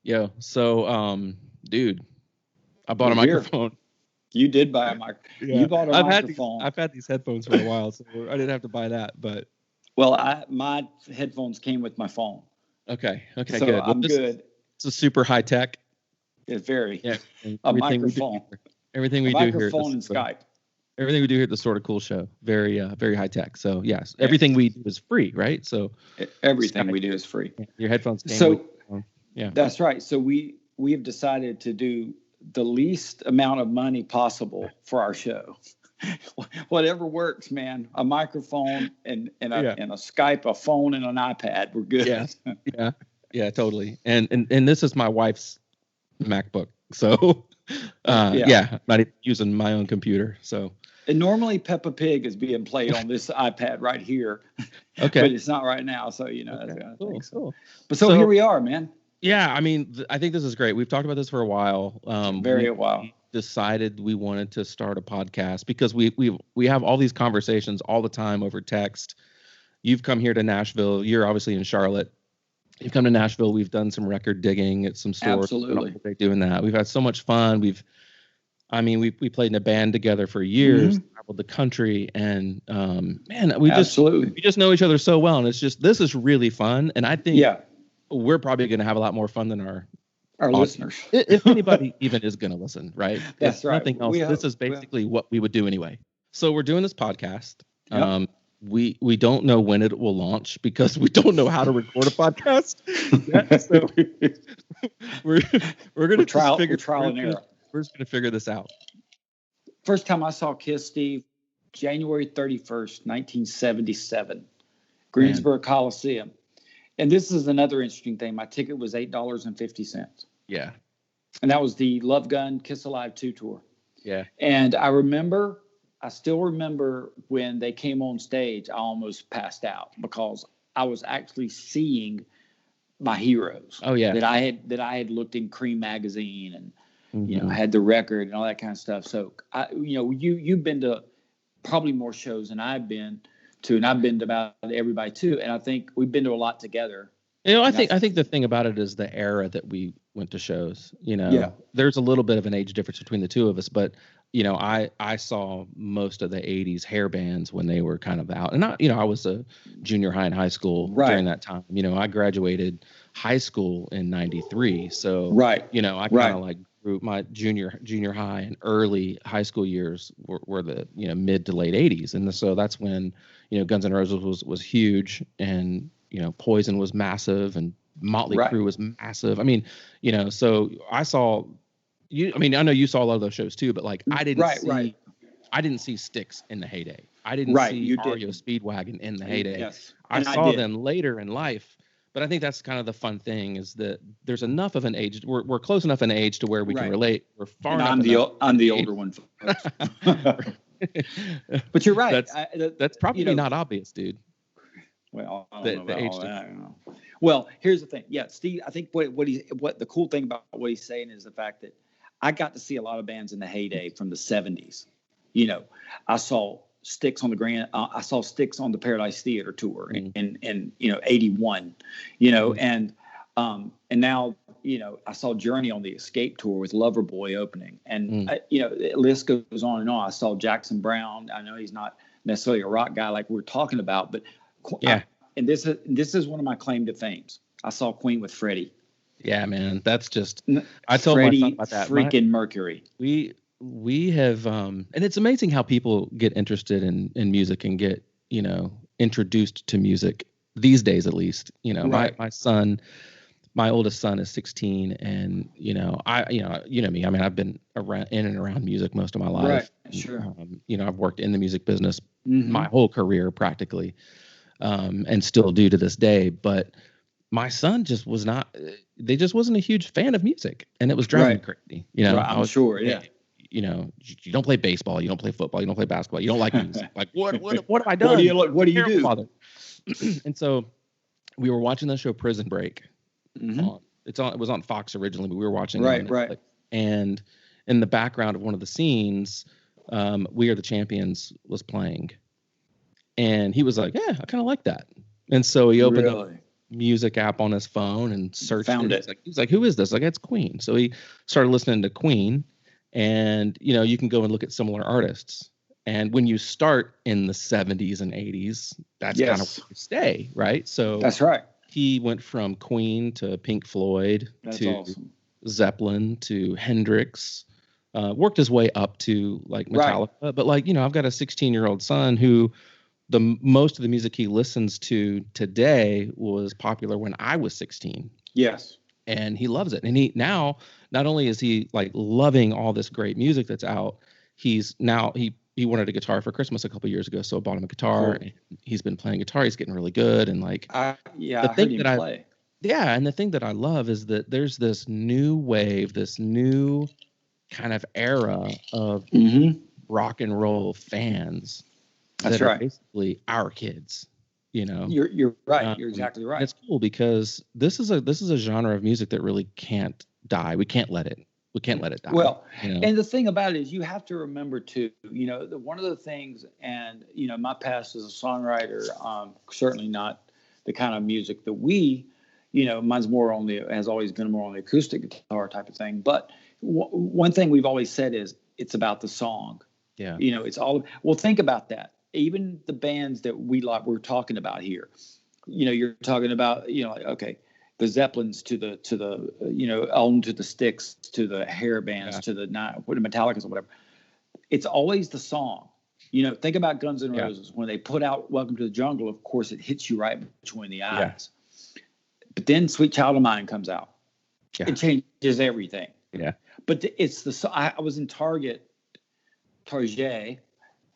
Yo, so dude, I bought a We're here. microphone. You did buy a mic. Yeah, You bought a microphone. I've had these headphones for a while, so I didn't have to buy that. But Well, my headphones came with my phone, okay, so good. Well, I'm good. this is super high tech. It's very Yeah, and a microphone, everything a we do here, at microphone, and Skype. everything we do here at the Sort of Cool Show, very very high tech. So yes, everything we do is free, right? So Everything we do is free. Your headphones came So with, yeah, that's right. So we have decided to do the least amount of money possible for our show. Whatever works, man. A microphone and a Skype, a phone, and an iPad. We're good. Yeah, totally. And this is my wife's MacBook, so I'm not even using my own computer. So and normally Peppa Pig is being played on this iPad right here. Okay, but it's not right now. So that's the kind of cool, thing. Cool. But so here we are, man. Yeah, I mean, I think this is great. We've talked about this for a while. A while. We decided we wanted to start a podcast because we have all these conversations all the time over text. You've come here to Nashville. You're obviously in Charlotte. You've come to Nashville. We've done some record digging at some stores. Absolutely. They're doing that. We've had so much fun. We played in a band together for years, traveled the country, and man, we just know each other so well. And this is really fun. And I think we're probably going to have a lot more fun than our listeners. If anybody even is going to listen, right? That's right. Nothing else. This is basically what we would do anyway. So we're doing this podcast. Yep. We don't know when it will launch because we don't know how to record a podcast. So we're going to trial and error. We're just going to figure this out. First time I saw Kiss, Steve, January 31st, 1977, Greensboro Coliseum. And this is another interesting thing. My ticket was $8.50. Yeah. And that was the Love Gun Kiss Alive 2 tour. Yeah. And I still remember when they came on stage, I almost passed out because I was actually seeing my heroes. Oh yeah. That I had looked in Cream magazine and had the record and all that kind of stuff. So you've been to probably more shows than I've been to, and I've been to about everybody too. And I think we've been to a lot together. I think the thing about it is the era that we went to shows. There's a little bit of an age difference between the two of us, but I saw most of the 80s hair bands when they were kind of out. And I was a junior high and high school during that time. I graduated high school in 93. So, I kind of like grew my junior high and early high school years were the, mid to late 80s. And so that's when, Guns N' Roses was huge, and, Poison was massive, and Motley Crue was massive. I mean, so I saw you. I mean, I know you saw a lot of those shows too, but like I didn't see Styx in the heyday. I didn't see REO Speedwagon in the heyday. Yes. I saw them later in life. But I think that's kind of the fun thing, is that there's enough of an age. We're close enough in age to where we can relate. We're far enough. I'm the older one. But you're right. That's probably not obvious, dude. Well, I don't know about all that. Well, here's the thing. Yeah, Steve, I think what the cool thing about what he's saying is the fact that I got to see a lot of bands in the heyday from the 70s. I saw Styx on the I saw Styx on the Paradise Theater tour in 81, and now, I saw Journey on the Escape tour with Loverboy opening, and the list goes on and on. I saw Jackson Browne. I know he's not necessarily a rock guy like we're talking about, but and this is one of my claim to fames. I saw Queen with Freddie. Yeah, man, that's just. I told Freddie my son about that. Freaking Mercury. We have, and it's amazing how people get interested in music and get, introduced to music these days, at least. My son, my oldest son is 16, and me. I mean, I've been in and around music most of my life. Right. Sure. I've worked in the music business my whole career practically, and still do to this day. But my son just was not. They just wasn't a huge fan of music, and it was driving me crazy. I'm sure. Yeah. You don't play baseball, you don't play football, you don't play basketball, you don't like music. Like what have I done? What do you do? Father. And so we were watching the show Prison Break. It was on Fox originally, but we were watching it. Right. And in the background of one of the scenes, We Are the Champions was playing. And he was like, yeah, I kind of like that. And so he opened up music app on his phone and searched Found it. it. He's like, who is this? Like, it's Queen. So he started listening to Queen, and you can go and look at similar artists. And when you start in the 70s and 80s, that's kind of where you stay, right? So that's right. He went from Queen to Pink Floyd to awesome. Zeppelin to Hendrix. Worked his way up to like Metallica, right. But like, I've got a 16-year-old son who most of the music he listens to today was popular when I was 16. Yes. And he loves it. And he now, not only is he like loving all this great music that's out, he's now, he wanted a guitar for Christmas a couple years ago. So I bought him a guitar. Cool. And he's been playing guitar. He's getting really good. And like, I heard him play. And the thing that I love is that there's this new wave, this new kind of era of rock and roll fans. That's right. Basically our kids, You're right. You're exactly right. It's cool because this is a genre of music that really can't die. We can't let it die. Well, and the thing about it is you have to remember too, one of the things, and my past as a songwriter, certainly not the kind of music that we, mine's has always been more on the acoustic guitar type of thing. But one thing we've always said is it's about the song. Yeah. It's all, well, think about that. Even the bands that we're talking about here, you're talking about, okay, the Zeppelins to the on to the Styx, to the hair bands, to the Metallicas or whatever. It's always the song. Think about Guns N' Roses. When they put out Welcome to the Jungle, of course, it hits you right between the eyes. Yeah. But then Sweet Child of Mine comes out. Yeah. It changes everything. Yeah. But it's I was in Target.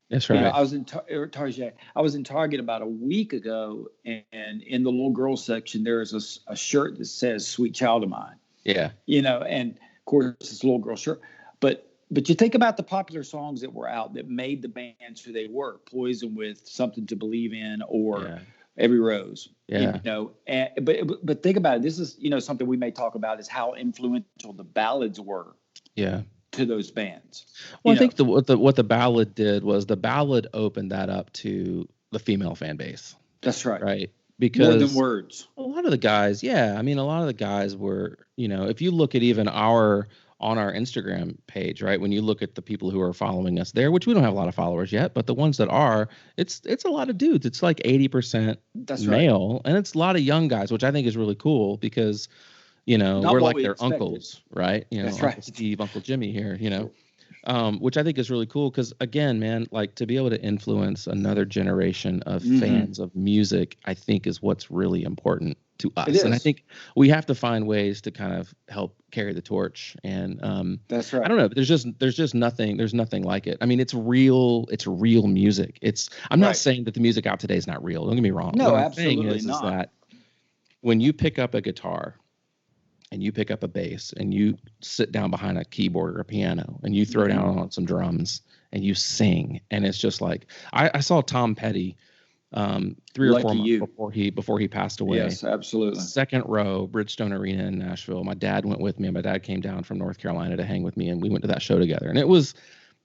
That's right. I was in Target. I was in Target about a week ago, and in the little girl section, there is a shirt that says "Sweet Child of Mine." Yeah. And of course, it's a little girl shirt. But you think about the popular songs that were out that made the bands who they were. Poison with "Something to Believe in" or "Every Rose." Yeah. But think about it. This is something we may talk about is how influential the ballads were. Yeah. To those bands. Well, I think what the ballad did was the ballad opened that up to the female fan base. That's right. Right. Because more than words. A lot of the guys, a lot of the guys were, if you look at even on our Instagram page, right? When you look at the people who are following us there, which we don't have a lot of followers yet, but the ones that are, it's a lot of dudes. It's like 80% male, right. And it's a lot of young guys, which I think is really cool because we're like their uncles, right? That's Uncle right. Steve, Uncle Jimmy here, which I think is really cool because, again, man, like to be able to influence another generation of fans of music, I think is what's really important to us. And I think we have to find ways to kind of help carry the torch. And that's right. I don't know, but there's just nothing like it. I mean, it's real music. I'm not saying that the music out today is not real. Don't get me wrong. No, what absolutely I'm saying is that when you pick up a guitar and you pick up a bass and you sit down behind a keyboard or a piano and you throw down on some drums and you sing, and it's just like I saw Tom Petty 3 or 4 months before he passed away. Yes, absolutely. Second row, Bridgestone Arena in Nashville. My dad went with me, and my dad came down from North Carolina to hang with me, and we went to that show together. And it was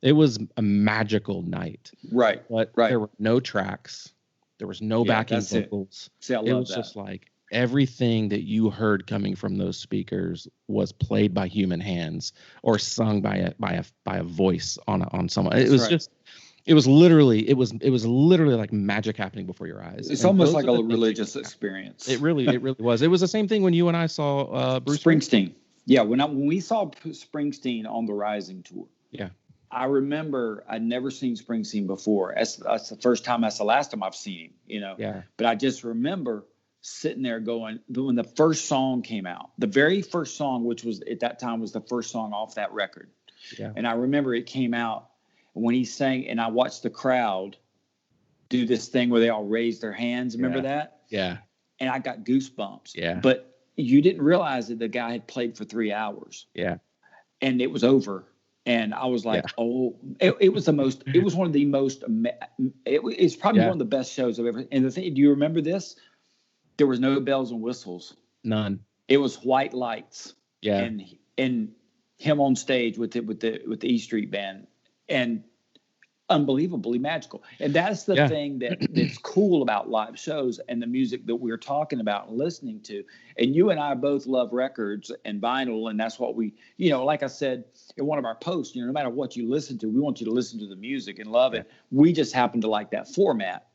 a magical night. Right. But there were no tracks. There was no backing vocals. See, I love it was just like everything that you heard coming from those speakers was played by human hands or sung by a voice on someone. It was just, it was literally like magic happening before your eyes. It's almost like a religious experience. It really was. It was the same thing when you and I saw Bruce Springsteen. Yeah, when we saw Springsteen on the Rising tour. Yeah. I remember I'd never seen Springsteen before. That's the first time. That's the last time I've seen him. Yeah. But I just remember sitting there going, when the first song came out, the very first song, which was at that time was the first song off that record. Yeah. And I remember it came out when he sang, and I watched the crowd do this thing where they all raised their hands. Remember that? Yeah. And I got goosebumps. Yeah. But you didn't realize that the guy had played for 3 hours. Yeah. And it was over. And I was like, it was one of the most, it's probably one of the best shows I've ever. And the thing, do you remember this? There was no bells and whistles. None. It was white lights. Yeah. And him on stage with the E Street Band. And unbelievably magical. And that's the thing that's cool about live shows and the music that we're talking about and listening to. And you and I both love records and vinyl, and that's what we, like I said in one of our posts, no matter what you listen to, we want you to listen to the music and love it. We just happen to like that format.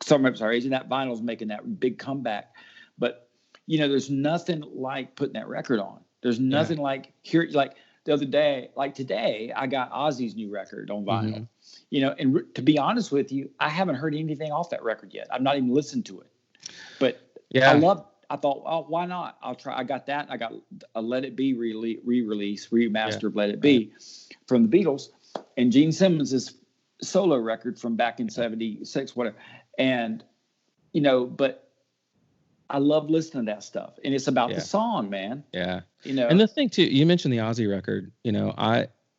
Some of our age, and that vinyl's making that big comeback. But there's nothing like putting that record on. There's nothing like the other day, like today, I got Ozzy's new record on vinyl. And to be honest with you, I haven't heard anything off that record yet. I've not even listened to it. But I thought, oh, why not? I'll try. I got that. I got a Let It Be re-release, remaster of Let It Be from the Beatles, and Gene Simmons' solo record from back in 76, whatever. And, but I love listening to that stuff. And it's about the song, man. Yeah. And the thing too, you mentioned the Ozzy record,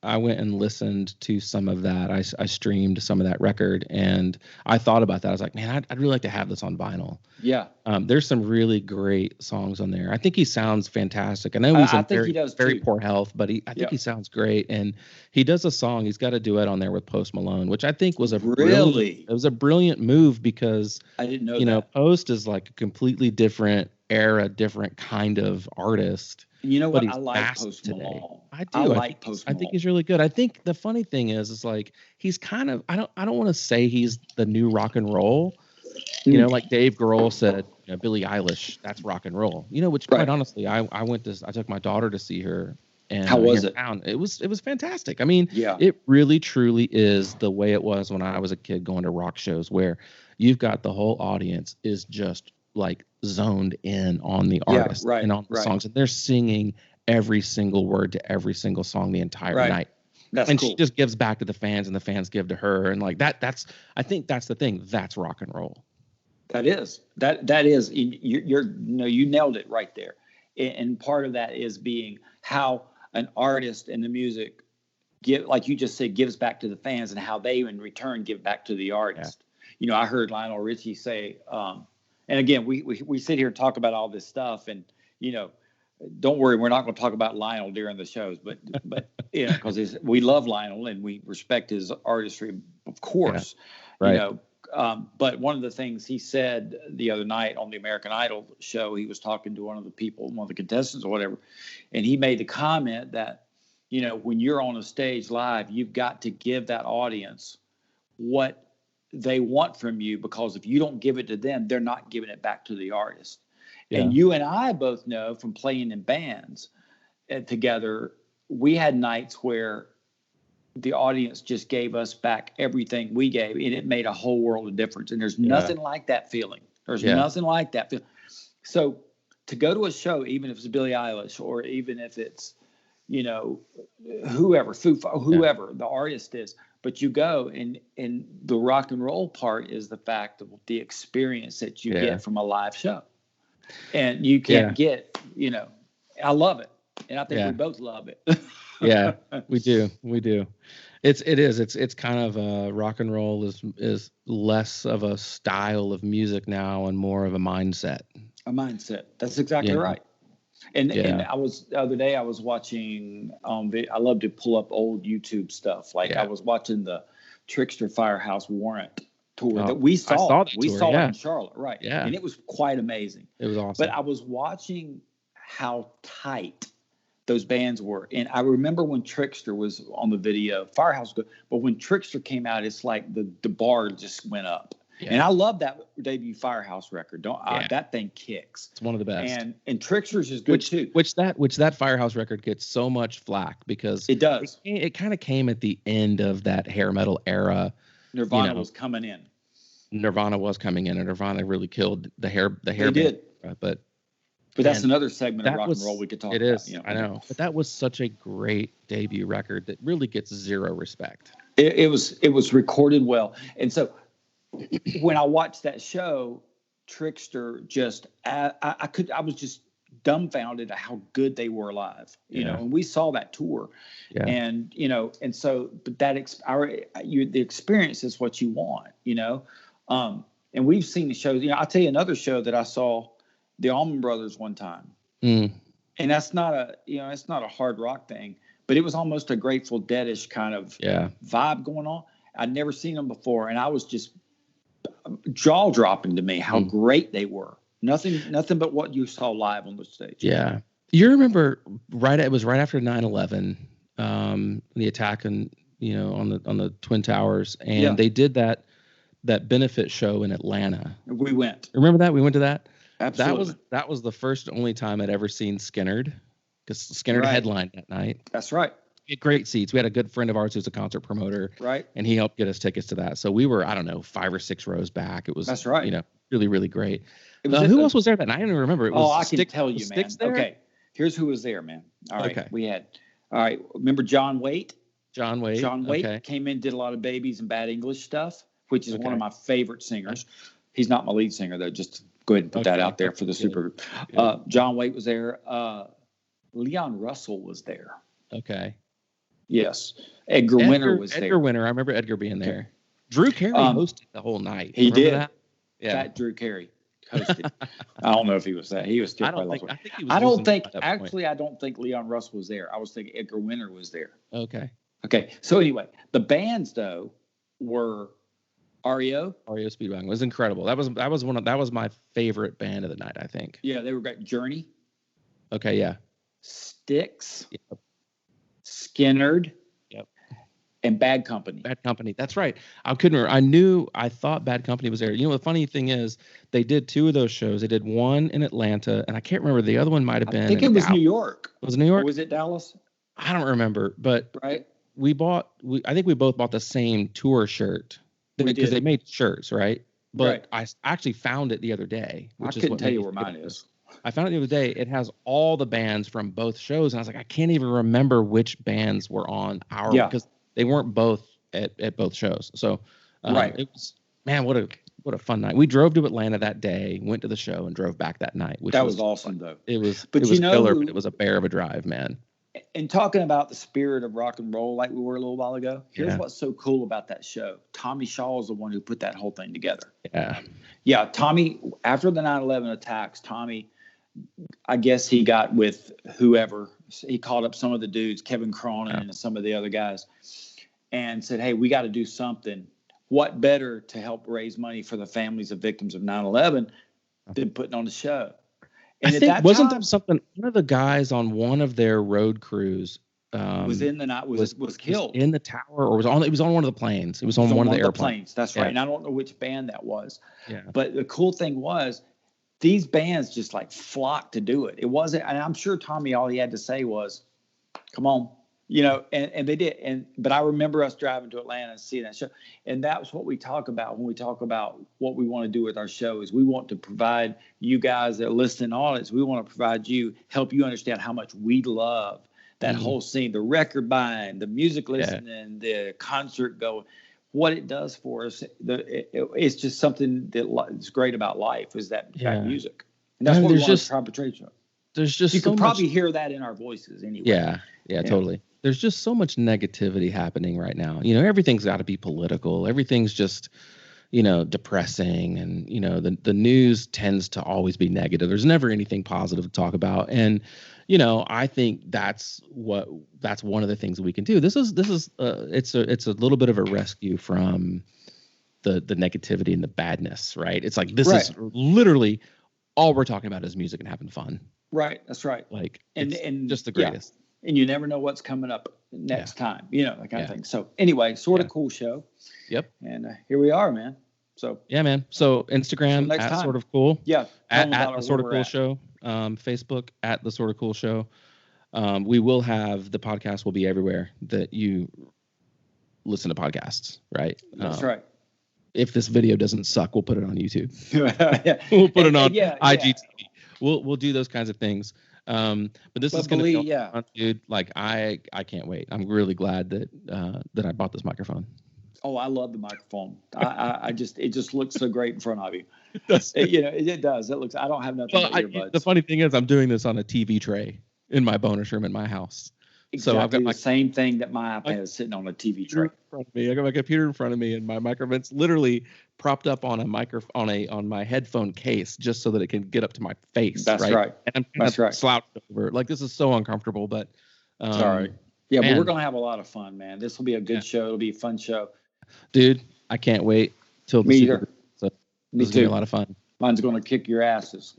I went and listened to some of that. I streamed some of that record, and I thought about that. I was like, man, I'd really like to have this on vinyl. Yeah. There's some really great songs on there. I think he sounds fantastic. I know he's in very poor health, but I think he sounds great. And he does a song. He's got a duet on there with Post Malone, which I think was a brilliant move, because I didn't know that. Post is like a completely different era, different kind of artist. You know what? I like Post Malone. I do. I like Post Malone. I think he's really good. I think the funny thing is like he's kind of, I don't want to say he's the new rock and roll. Like Dave Grohl said, Billie Eilish, that's rock and roll. Which quite honestly, I took my daughter to see her. And how was it? It was fantastic. I mean, it really truly is the way it was when I was a kid going to rock shows, where you've got the whole audience is just like zoned in on the artist and on the songs, and they're singing every single word to every single song the entire night. That's cool. She just gives back to the fans, and the fans give to her, and like I think that's the thing. That's rock and roll. That is you nailed it right there. And part of that is being how an artist and the music like you just said, gives back to the fans, and how they in return give back to the artist. I heard Lionel Richie say, and again, we sit here and talk about all this stuff, and don't worry, we're not going to talk about Lionel during the shows, but because we love Lionel and we respect his artistry, of course. But one of the things he said the other night on the American Idol show, he was talking to one of the contestants or whatever, and he made the comment that when you're on a stage live, you've got to give that audience what they want from you, because if you don't give it to them, they're not giving it back to the artist. And you and I both know from playing in bands together, we had nights where the audience just gave us back everything we gave, and it made a whole world of difference. And there's nothing like that feeling. There's nothing like that feeling. So to go to a show, even if it's Billie Eilish, or even if it's whoever the artist is, but you go, and the rock and roll part is the fact of the experience that you get from a live show, and you can't get. I love it, and I think we both love it. We do. It's kind of rock and roll is less of a style of music now and more of a mindset. That's exactly right. And I was the other day I was watching I love to pull up old YouTube stuff. Like I was watching the Trickster Firehouse Warrant tour that we saw. We saw it in Charlotte, right? Yeah. And it was quite amazing. It was awesome. But I was watching how tight those bands were. And I remember when Trickster was on the video, Firehouse, but when Trickster came out, it's like the bar just went up. Yeah. And I love that debut Firehouse record. That thing kicks. It's one of the best. And Trickster's is good too. Which that Firehouse record gets so much flack because it does. It kind of came at the end of that hair metal era. Nirvana was coming in. Nirvana was coming in, and Nirvana really killed the hair. They did. But that's another segment of rock and roll we could talk about. It is. I know. But that was such a great debut record that really gets zero respect. It was recorded well, and so. When I watched that show, Trickster I was just dumbfounded at how good they were live, and we saw that tour, and and so, but the experience is what you want, and we've seen the shows. I'll tell you another show that I saw, the Allman Brothers one time, and that's not it's not a hard rock thing, but it was almost a Grateful Dead-ish kind of vibe going on. I'd never seen them before, and I was just jaw dropping to me how great they were. Nothing but what you saw live on the stage. Yeah. You remember it was right after 9/11, the attack on the Twin Towers, and they did that benefit show in Atlanta. We went. Remember that? We went to that? Absolutely. That was the first and only time I'd ever seen Skinnerd, because Skinnerd headlined that night. That's right. We had great seats. We had a good friend of ours who's a concert promoter. Right. And he helped get us tickets to that. So we were, 5 or 6 rows back. It was, that's right. Really, really great. Who else was there that night? I don't even remember. It was I can tell you, man. There? Okay. Here's who was there, man. All right. Okay. Remember John Waite? John Waite came in, did a lot of Babies and Bad English stuff, which is one of my favorite singers. He's not my lead singer, though. Just go ahead and put that out there for the super group. John Waite was there. Leon Russell was there. Okay. Yes. Edgar Winter was there. Edgar Winter. I remember Edgar being there. Drew Carey hosted the whole night. He did. That? Yeah. Fat Drew Carey hosted. I don't know if he was that. He was still. I think he was. I don't think Leon Russell was there. I was thinking Edgar Winter was there. Okay. So anyway, the bands though were REO Speedwagon was incredible. That was my favorite band of the night, I think. Yeah, they were great. Journey. Okay, yeah. Styx. Yep. Skinnerd. Yep. And Bad Company. Bad Company. That's right. I couldn't remember. I thought Bad Company was there. The funny thing is, they did 2 of those shows. They did one in Atlanta, and I can't remember. The other one might have been. I think it was Dallas. New York. Was it New York? Or was it Dallas? I don't remember, but right. I think we both bought the same tour shirt because they made shirts, right? But I actually found it the other day. I couldn't tell you where mine is. I found it the other day. It has all the bands from both shows, and I was like, I can't even remember which bands were on because they weren't both at both shows. So it was, man, what a fun night. We drove to Atlanta that day, went to the show, and drove back that night. Which was awesome, though. It was killer, but it was a bear of a drive, man. And talking about the spirit of rock and roll like we were a little while ago, here's what's so cool about that show. Tommy Shaw is the one who put that whole thing together. Yeah, Tommy, after the 9/11 attacks, Tommy, I guess he got with whoever. He called up some of the dudes, Kevin Cronin and some of the other guys, and said, hey, we got to do something. What better to help raise money for the families of victims of 9/11 than putting on a show? And I think there something? One of the guys on one of their road crews was in the night was killed in the tower, or was on one of the planes. It was on one of the airplanes. That's right. And I don't know which band that was. Yeah. But the cool thing was, these bands just like flocked to do it. It wasn't, and I'm sure Tommy, all he had to say was, "Come on." And they did. But I remember us driving to Atlanta and seeing that show. And that's what we talk about when we talk about what we want to do with our show is we want to provide you guys that listen audience. We want to help you understand how much we love that whole scene, the record buying, the music listening, the concert going, what it does for us. It's just something that's great about life is that music. And that's what we want to perpetrate. There's just you can probably hear that in our voices anyway. Yeah, totally. There's just so much negativity happening right now. Everything's got to be political. Everything's just, depressing, and the news tends to always be negative. There's never anything positive to talk about, and I think that's one of the things that we can do. This is it's a little bit of a rescue from the negativity and the badness, right? It's like this is literally all we're talking about is music and having fun. Right, that's right. Like, and just the greatest. Yeah. And you never know what's coming up next time, that kind of thing. So anyway, sort of cool show. Yep. And here we are, man. So yeah, man. So Instagram at time. Sort of cool. Yeah. At the Sort of Cool Show. Facebook at the Sort of Cool Show. We will have the podcast will be everywhere that you listen to podcasts, right? That's right. If this video doesn't suck, we'll put it on YouTube. We'll put it on IGTV. We'll do those kinds of things. But this is going to be fun, dude. Like I can't wait. I'm really glad that I bought this microphone. Oh, I love the microphone. It just looks so great in front of you. It does. It does. It looks. I don't have nothing but earbuds. The funny thing is, I'm doing this on a TV tray in my bonus room in my house. Exactly. So I've got the same thing that my iPad is sitting on a TV tray. In front of me. I got my computer in front of me, and my microphone's literally propped up on on my headphone case just so that it can get up to my face. That's right. And I'm slouched over. Like, this is so uncomfortable, but sorry. Yeah, man. But we're gonna have a lot of fun, man. This will be a good show. It'll be a fun show. Dude, I can't wait till the Me Super either. Bowl. So Me this is gonna be too. a lot of fun. Mine's going to kick your asses.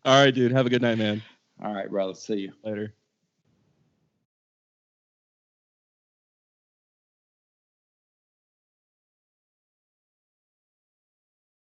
All right, dude. Have a good night, man. All right, brother. See you Later.